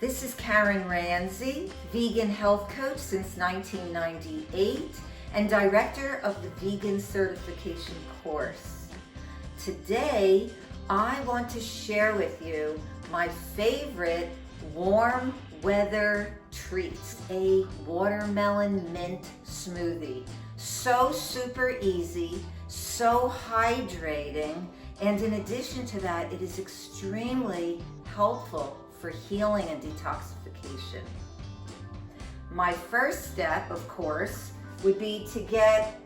This is Karen Ranzi, vegan health coach since 1998 and director of the vegan certification course. Today, I want to share with you my favorite warm weather treats, a watermelon mint smoothie. So super easy, so hydrating, and in addition to that, it is extremely helpful for healing and detoxification. My first step, of course, would be to get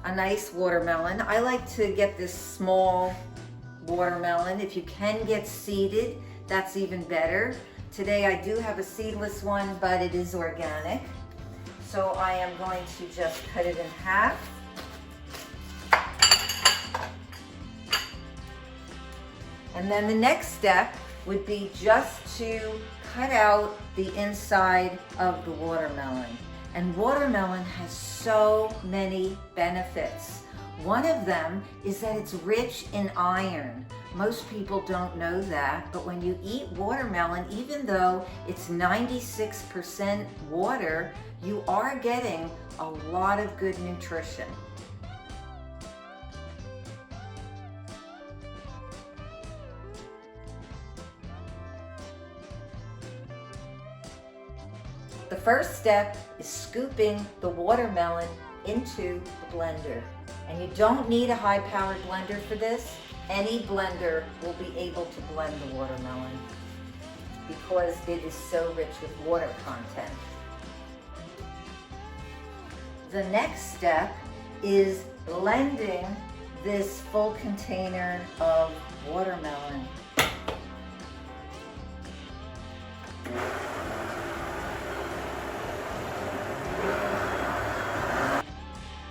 a nice watermelon. I like to get this small watermelon. If you can get seeded, that's even better. Today I do have a seedless one, but it is organic. So I am going to just cut it in half. And then the next step would be just to cut out the inside of the watermelon. And watermelon has so many benefits. One of them is that it's rich in iron. Most people don't know that, but when you eat watermelon, even though it's 96% water, you are getting a lot of good nutrition. The first step is scooping the watermelon into the blender. And you don't need a high-powered blender for this. Any blender will be able to blend the watermelon because it is so rich with water content. The next step is blending this full container of watermelon.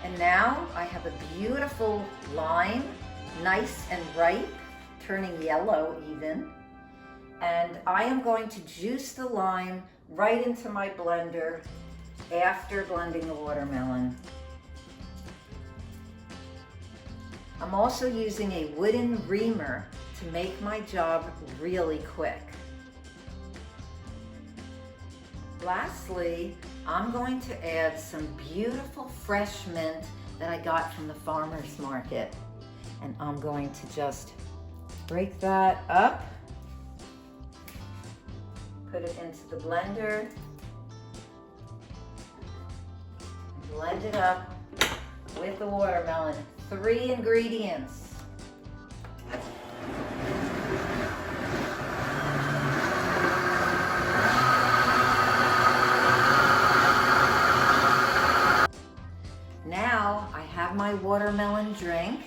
And now I have a beautiful lime, nice and ripe, turning yellow even. And I am going to juice the lime right into my blender after blending the watermelon. I'm also using a wooden reamer to make my job really quick. Lastly, I'm going to add some beautiful fresh mint that I got from the farmer's market. And I'm going to just break that up, put it into the blender, and blend it up with the watermelon. 3 ingredients. Now I have my watermelon drink,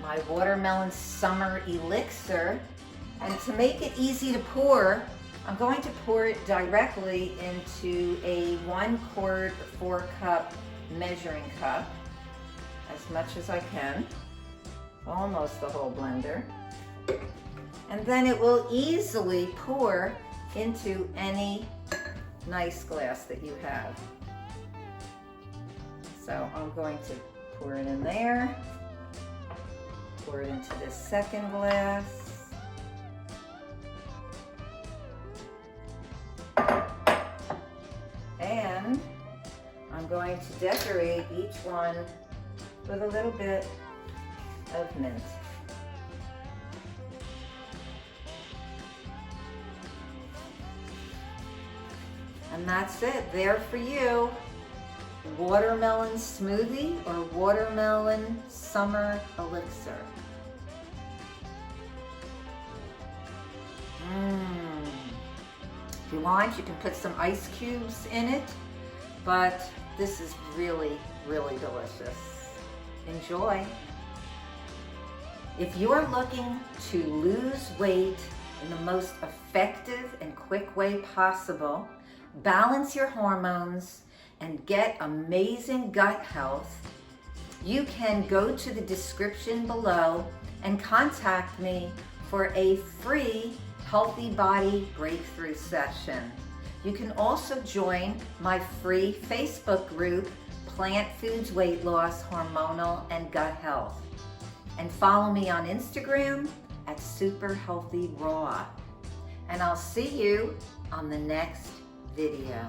my watermelon summer elixir, and to make it easy to pour, I'm going to pour it directly into a 1/4 4-cup measuring cup, as much as I can, almost the whole blender, and then it will easily pour into any nice glass that you have. So I'm going to pour it in there, pour it into this second glass, and I'm going to decorate each one with a little bit of mint. And that's it, there for you. Watermelon smoothie or watermelon summer elixir. If you want, you can put some ice cubes in it, but this is really, really delicious. Enjoy. If you're looking to lose weight in the most effective and quick way possible, balance your hormones, and get amazing gut health, you can go to the description below and contact me for a free Healthy Body Breakthrough session. You can also join my free Facebook group, Plant Foods Weight Loss, Hormonal, and Gut Health. And follow me on Instagram at Super Healthy Raw. and I'll see you on the next video.